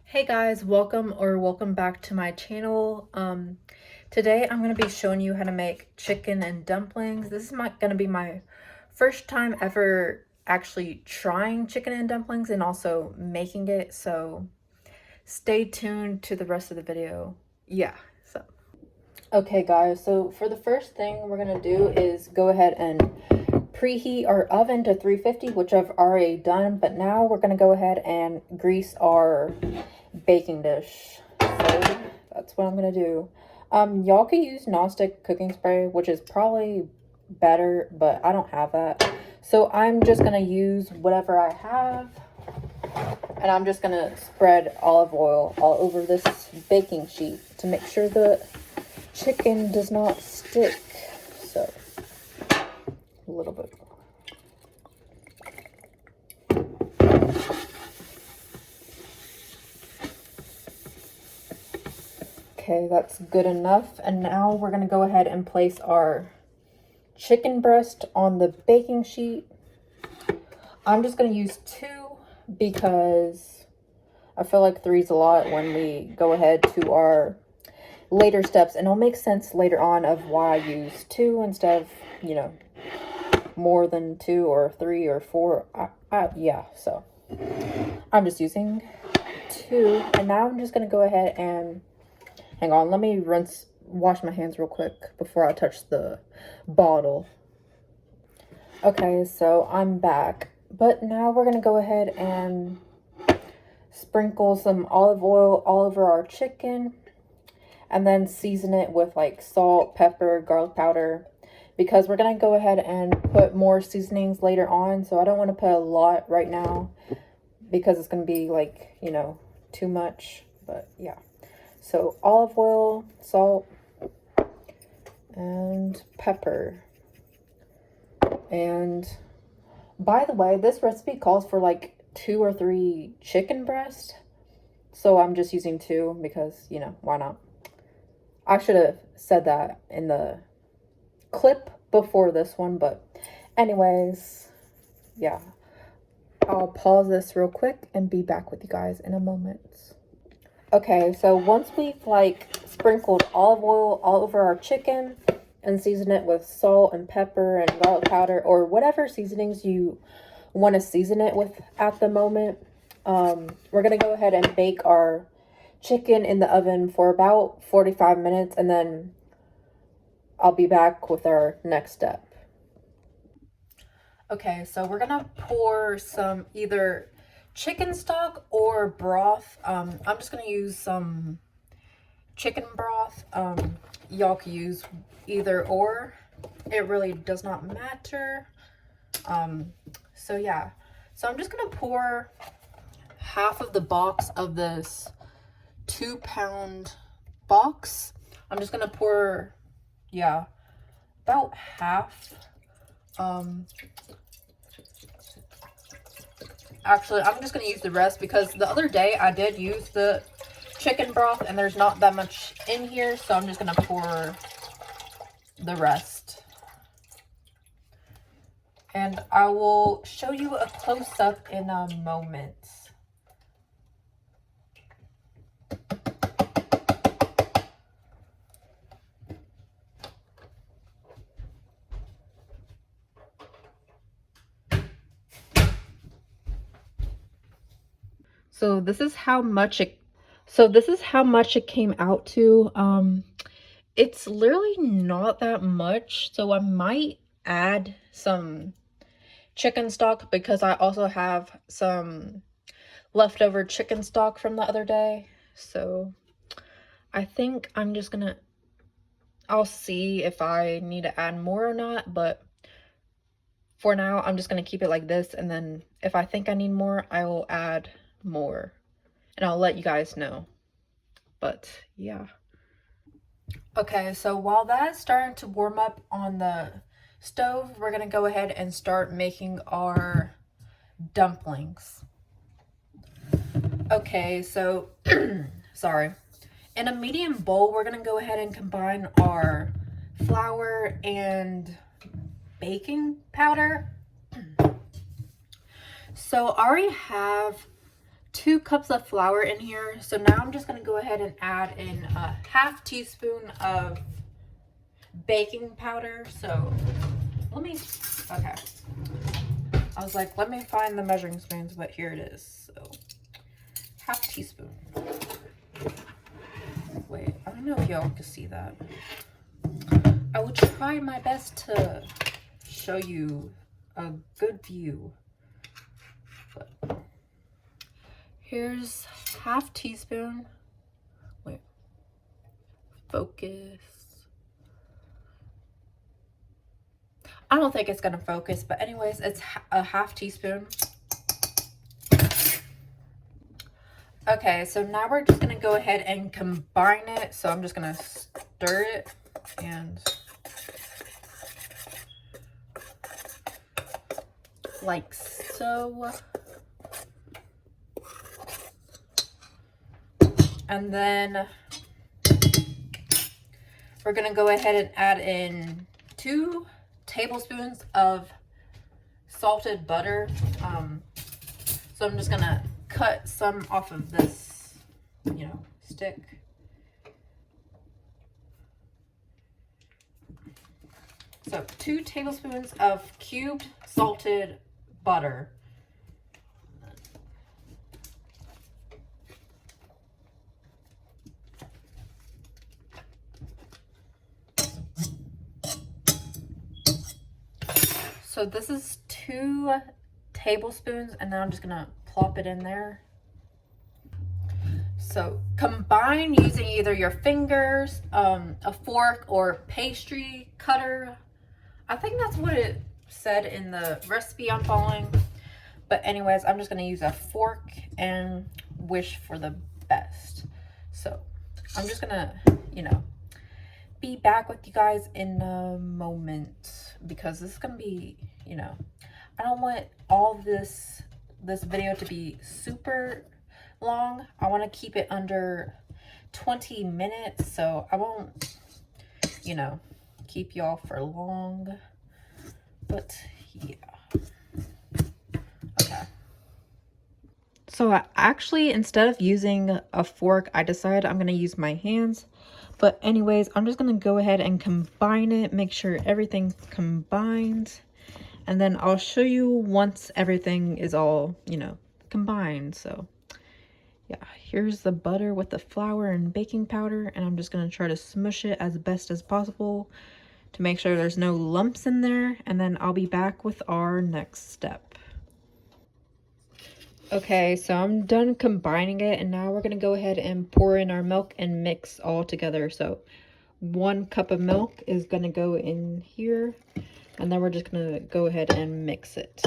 Hey guys, welcome back to my channel. Today I'm going to be showing you how to make chicken and dumplings. This is going to be my first time ever actually trying chicken and dumplings and also making it, so stay tuned to the rest of the video. Okay guys, so for the first thing we're going to do is go ahead and preheat our oven to 350, which I've already done, but now we're going to go ahead and grease our baking dish. So that's what I'm going to do. Y'all can use nonstick cooking spray, which is probably better, but I don't have that. So I'm just going to use whatever I have, and I'm just going to spread olive oil all over this baking sheet to make sure the chicken does not stick. So a little bit. Okay, that's good enough. And now we're going to go ahead and place our chicken breast on the baking sheet. I'm just going to use 2 because I feel like 3 is a lot when we go ahead to our later steps. And it'll make sense later on of why I use 2 instead of, more than 2 or 3 or 4. Yeah, so I'm just using 2. And now I'm just going to go ahead and hang on, let me wash my hands real quick before I touch the bottle. Okay, so I'm back. But now we're going to go ahead and sprinkle some olive oil all over our chicken. And then season it with like salt, pepper, garlic powder. Because we're going to go ahead and put more seasonings later on. So I don't want to put a lot right now, because it's going to be like, too much. But yeah. So olive oil, salt, and pepper. And by the way, this recipe calls for like 2 or 3 chicken breasts. So I'm just using 2 because, why not? I should have said that in the clip before this one, but anyways, yeah. I'll pause this real quick and be back with you guys in a moment. Okay, so once we've sprinkled olive oil all over our chicken and seasoned it with salt and pepper and garlic powder or whatever seasonings you want to season it with at the moment, we're going to go ahead and bake our chicken in the oven for about 45 minutes, and then I'll be back with our next step. Okay, so we're going to pour some either chicken stock or broth. I'm just going to use some chicken broth. Y'all can use either or. It really does not matter. So yeah. So I'm just going to pour half of the box of this 2-pound box. I'm just going to pour, about half. Actually, I'm just going to use the rest because the other day I did use the chicken broth and there's not that much in here, so I'm just going to pour the rest. And I will show you a close-up in a moment. So this is how much it came out to. It's literally not that much, so I might add some chicken stock because I also have some leftover chicken stock from the other day. So I think I'm just gonna, I'll see if I need to add more or not, but for now I'm just gonna keep it like this, and then if I think I need more, I will add more and I'll let you guys know. But yeah. Okay, so while that's starting to warm up on the stove, we're gonna go ahead and start making our dumplings. Okay, so sorry. In a medium bowl, we're gonna go ahead and combine our flour and baking powder. So I already have 2 cups of flour in here. So now I'm just going to go ahead and add in a half teaspoon of baking powder. So let me, okay. I was like, let me find the measuring spoons, but here it is. So half teaspoon. Wait, I don't know if y'all can see that. I will try my best to show you a good view. But here's half teaspoon. Wait, focus. I don't think it's gonna focus, but anyways, it's a half teaspoon. Okay, so now we're just gonna go ahead and combine it. So I'm just gonna stir it and like so. And then we're gonna go ahead and add in 2 tablespoons of salted butter. So I'm just gonna cut some off of this, you know, stick. So 2 tablespoons of cubed salted butter. So this is 2 tablespoons, and now I'm just gonna plop it in there. So combine using either your fingers, a fork, or pastry cutter. I think that's what it said in the recipe I'm following. But anyways, I'm just gonna use a fork and wish for the best. So I'm just gonna, you know, be back with you guys in a moment, because this is gonna be, you know, I don't want all this video to be super long. I want to keep it under 20 minutes, so I won't, you know, keep y'all for long. But yeah, okay. So I actually, instead of using a fork, I decided I'm gonna use my hands. But anyways, I'm just gonna go ahead and combine it, make sure everything's combined, and then I'll show you once everything is all, you know, combined. So yeah, here's the butter with the flour and baking powder, and I'm just gonna try to smush it as best as possible to make sure there's no lumps in there, and then I'll be back with our next step. Okay, so I'm done combining it, and now we're gonna go ahead and pour in our milk and mix all together. So 1 cup of milk is gonna go in here, and then we're just gonna go ahead and mix it.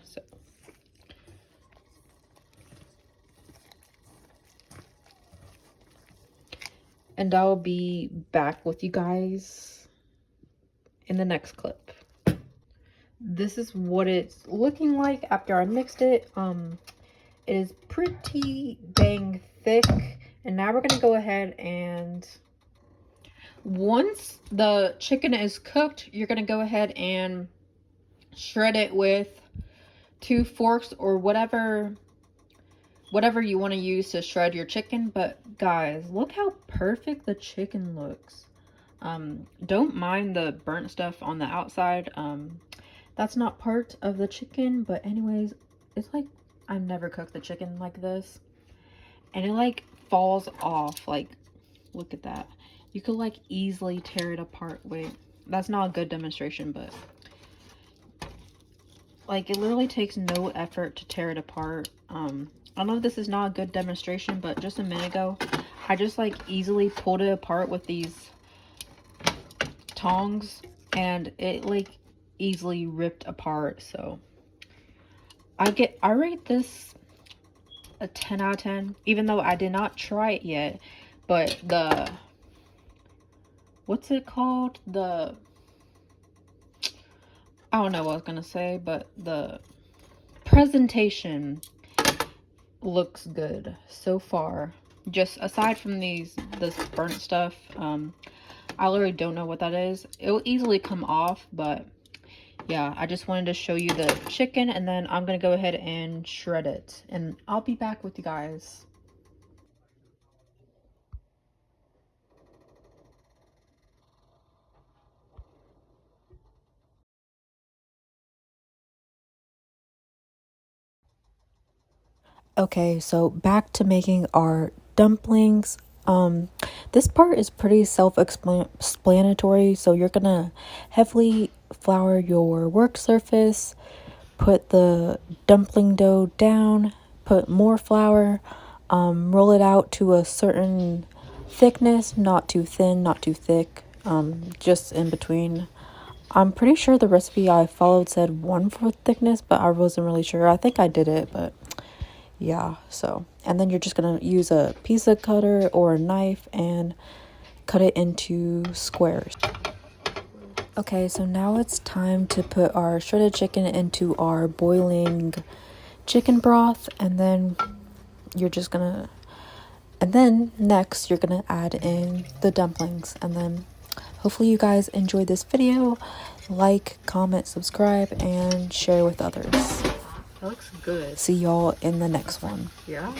So and I'll be back with you guys in the next clip. This is what it's looking like after I mixed it. It is pretty dang thick, and now we're gonna go ahead and once the chicken is cooked, you're gonna go ahead and shred it with 2 forks or whatever you want to use to shred your chicken. But guys, look how perfect the chicken looks. Don't mind the burnt stuff on the outside. That's not part of the chicken, but anyways, it's like I've never cooked the chicken like this, and it like falls off. Like, look at that. You could like easily tear it apart. Wait, that's not a good demonstration, but like it literally takes no effort to tear it apart. I know this is not a good demonstration, but just a minute ago I just like easily pulled it apart with these tongs, and it like easily ripped apart. So I rate this a 10 out of 10, even though I did not try it yet. But the, what's it called? I don't know what I was gonna say, but the presentation looks good so far. Just aside from this burnt stuff, I literally don't know what that is. It will easily come off, but yeah, I just wanted to show you the chicken, and then I'm gonna go ahead and shred it, and I'll be back with you guys. Okay, so back to making our dumplings. This part is pretty self-explanatory. So you're gonna heavily flour your work surface, put the dumpling dough down, put more flour, roll it out to a certain thickness, not too thin, not too thick, just in between. I'm pretty sure the recipe I followed said 1/4 thickness, but I wasn't really sure. I think I did it, but yeah. So, and then you're just gonna use a pizza cutter or a knife and cut it into squares. Okay, so now it's time to put our shredded chicken into our boiling chicken broth, and then you're just gonna, and then next you're gonna add in the dumplings, and then hopefully you guys enjoyed this video. Like, comment, subscribe, and share with others. That looks good. See y'all in the next one. Yeah.